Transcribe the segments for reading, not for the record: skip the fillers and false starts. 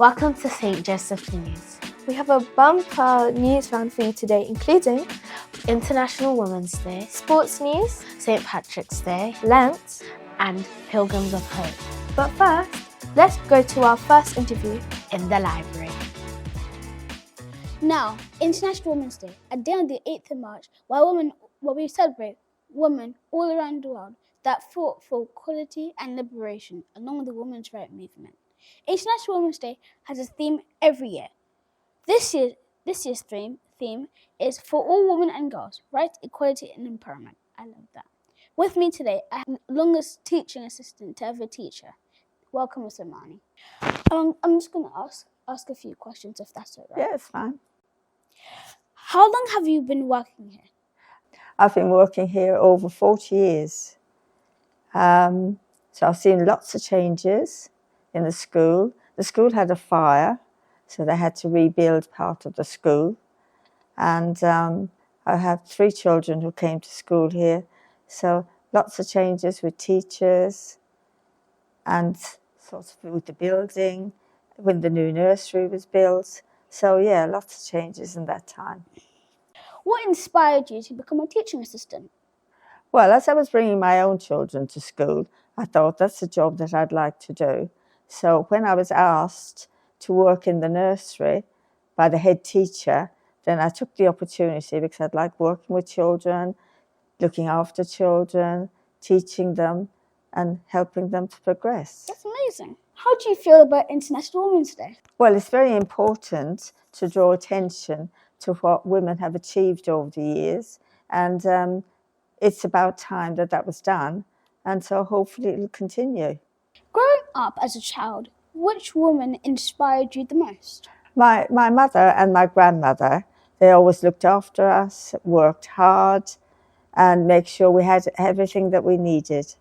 Welcome to St. Joseph News. We have a bumper news round for you today, including International Women's Day, sports news, St. Patrick's Day, Lent, and Pilgrims of Hope. But first, let's go to our first interview in the library. Now, International Women's Day, a day on the 8th of March, where we celebrate women all around the world that fought for equality and liberation along with the women's rights movement. International Women's Day has a theme every year. This year's theme is for all women and girls, rights, equality and empowerment. I love that. With me today, I have the longest teaching assistant to ever teach her. Welcome, Miss Amani. I'm just going to ask a few questions if that's all right. Yeah, it's fine. How long have you been working here? I've been working here over 40 years. So I've seen lots of changes in the school. The school had a fire, so they had to rebuild part of the school. And I have 3 children who came to school here. So lots of changes with teachers and sort of with the building, when the new nursery was built. So yeah, lots of changes in that time. What inspired you to become a teaching assistant? Well, as I was bringing my own children to school, I thought that's a job that I'd like to do. So when I was asked to work in the nursery by the head teacher, then I took the opportunity because I'd like working with children, looking after children, teaching them and helping them to progress. That's amazing. How do you feel about International Women's Day? Well, it's very important to draw attention to what women have achieved over the years, and it's about time that was done, and so hopefully it'll continue. Growing up as a child, which woman inspired you the most? My mother and my grandmother, they always looked after us, worked hard, and make sure we had everything that we needed.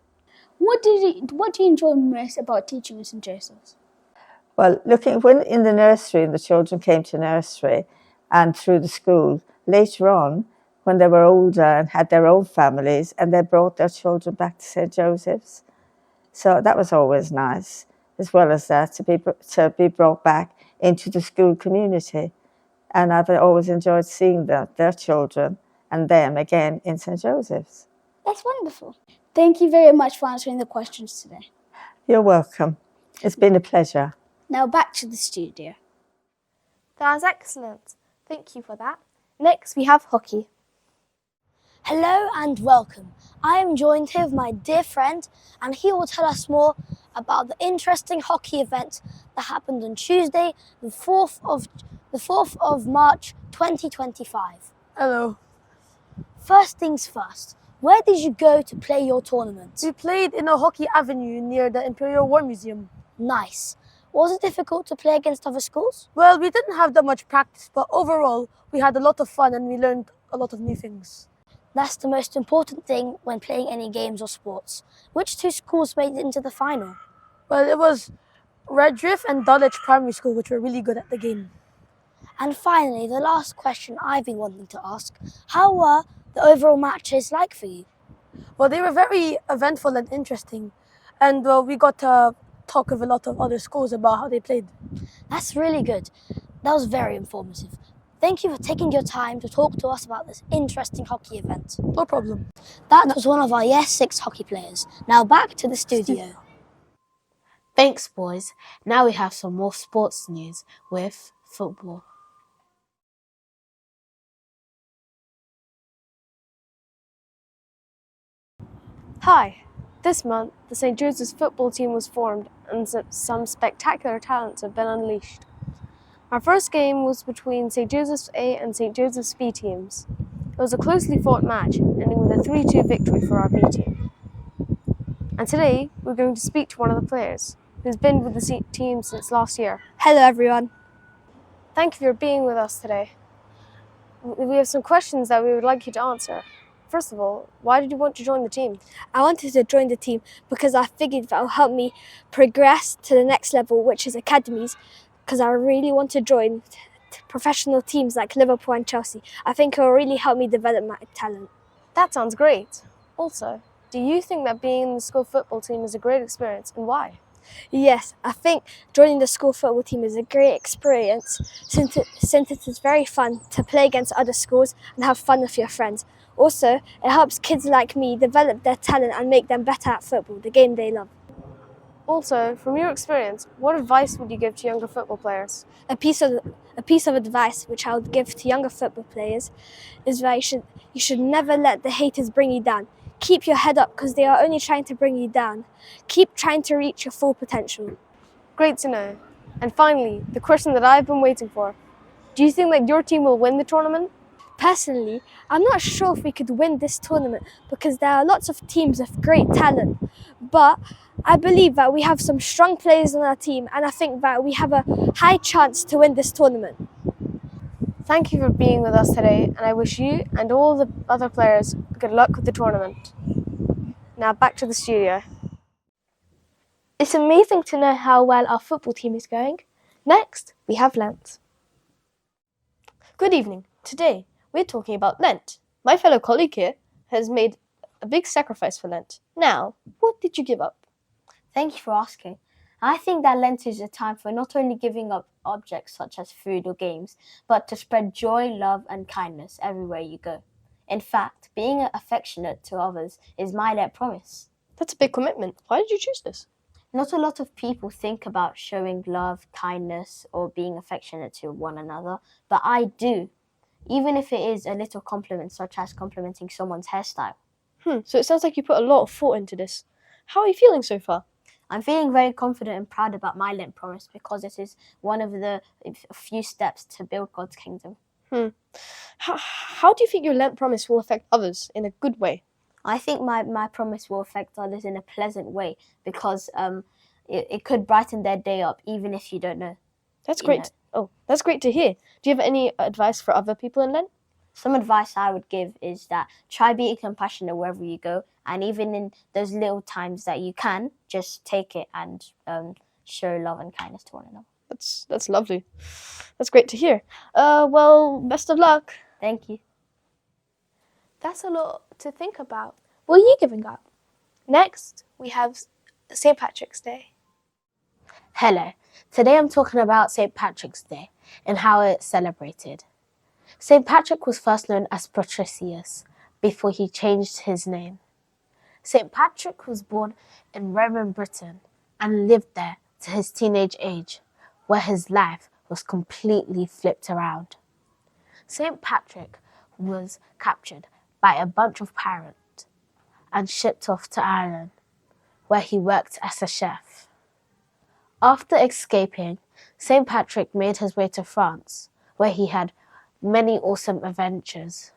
What do you enjoy most about teaching at St. Joseph's? Well, when in the nursery, and the children came to nursery and through the school, later on, when they were older and had their own families, and they brought their children back to St. Joseph's. So that was always nice, as well as that, to be brought back into the school community. And I've always enjoyed seeing their children and them again in St. Joseph's. That's wonderful. Thank you very much for answering the questions today. You're welcome. It's been a pleasure. Now back to the studio. That was excellent. Thank you for that. Next, we have hockey. Hello and welcome. I am joined here with my dear friend, and he will tell us more about the interesting hockey event that happened on Tuesday, the 4th of March 2025. Hello. First things first, where did you go to play your tournament? We played in a hockey avenue near the Imperial War Museum. Nice. Was it difficult to play against other schools? Well, we didn't have that much practice, but overall, we had a lot of fun and we learned a lot of new things. That's the most important thing when playing any games or sports. Which 2 schools made it into the final? Well, it was Redriff and Dulwich Primary School, which were really good at the game. And finally, the last question I've been wanting to ask, how were the overall matches like for you? Well, they were very eventful and interesting, and we got to talk with a lot of other schools about how they played. That's really good. That was very informative. Thank you for taking your time to talk to us about this interesting hockey event. No problem. That was one of our Year 6 hockey players. Now back to the studio. Thanks, boys. Now we have some more sports news with football. Hi. This month, the St. Joseph's football team was formed and some spectacular talents have been unleashed. Our first game was between St. Joseph's A and St. Joseph's B teams. It was a closely fought match, ending with a 3-2 victory for our B team. And today, we're going to speak to one of the players, who's been with the team since last year. Hello everyone. Thank you for being with us today. We have some questions that we would like you to answer. First of all, why did you want to join the team? I wanted to join the team because I figured that will help me progress to the next level, which is academies, because I really want to join professional teams like Liverpool and Chelsea. I think it will really help me develop my talent. That sounds great. Also, do you think that being in the school football team is a great experience, and why? Yes, I think joining the school football team is a great experience since it is very fun to play against other schools and have fun with your friends. Also, it helps kids like me develop their talent and make them better at football, the game they love. Also, from your experience, what advice would you give to younger football players? A piece of advice which I would give to younger football players is that you should never let the haters bring you down. Keep your head up because they are only trying to bring you down. Keep trying to reach your full potential. Great to know. And finally, the question that I've been waiting for. Do you think that your team will win the tournament? Personally, I'm not sure if we could win this tournament because there are lots of teams with great talent. But I believe that we have some strong players on our team and I think that we have a high chance to win this tournament. Thank you for being with us today, and I wish you and all the other players good luck with the tournament. Now back to the studio. It's amazing to know how well our football team is going. Next, we have Lent. Good evening. Today, we're talking about Lent. My fellow colleague here has made a big sacrifice for Lent. Now, what did you give up? Thank you for asking. I think that Lent is a time for not only giving up objects such as food or games, but to spread joy, love, and kindness everywhere you go. In fact, being affectionate to others is my Lent promise. That's a big commitment. Why did you choose this? Not a lot of people think about showing love, kindness, or being affectionate to one another, but I do, even if it is a little compliment, such as complimenting someone's hairstyle. So it sounds like you put a lot of thought into this. How are you feeling so far? I'm feeling very confident and proud about my Lent promise because it is one of the few steps to build God's kingdom. How do you think your Lent promise will affect others in a good way? I think my promise will affect others in a pleasant way because it could brighten their day up even if you don't know. That's great. Oh, that's great to hear. Do you have any advice for other people in Lent? Some advice I would give is that try being compassionate wherever you go, and even in those little times that you can, just take it and show love and kindness to one another. That's lovely. That's great to hear. Well, best of luck. Thank you. That's a lot to think about. What are you giving up? Next, we have St. Patrick's Day. Hello, today I'm talking about St. Patrick's Day and how it's celebrated. St. Patrick was first known as Patricius before he changed his name. St. Patrick was born in Roman Britain and lived there to his teenage age, where his life was completely flipped around. St. Patrick was captured by a bunch of pirates and shipped off to Ireland, where he worked as a chef. After escaping, St. Patrick made his way to France, where he had many awesome adventures.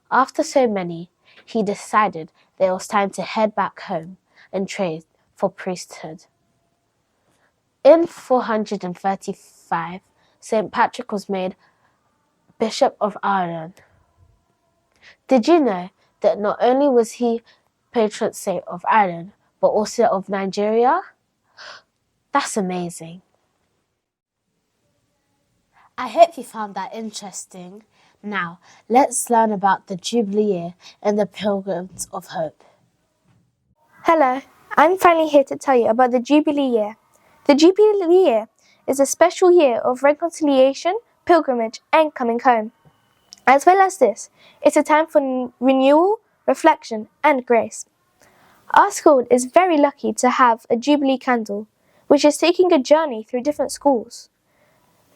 After so many, he decided that it was time to head back home and train for priesthood. In 435, St. Patrick was made Bishop of Ireland. Did you know that not only was he patron saint of Ireland, but also of Nigeria? That's amazing. I hope you found that interesting. Now, let's learn about the Jubilee year and the Pilgrims of Hope. Hello, I'm finally here to tell you about the Jubilee year. The Jubilee year is a special year of reconciliation, pilgrimage, and coming home. As well as this, it's a time for renewal, reflection, and grace. Our school is very lucky to have a Jubilee candle, which is taking a journey through different schools.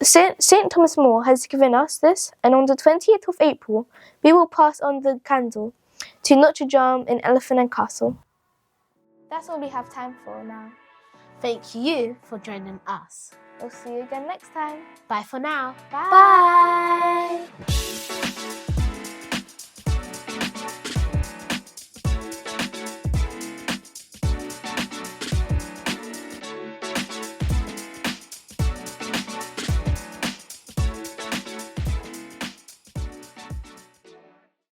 St. Thomas More has given us this, and on the 20th of April, we will pass on the candle to Notre Dame in Elephant and Castle. That's all we have time for now. Thank you for joining us. We'll see you again next time. Bye for now. Bye.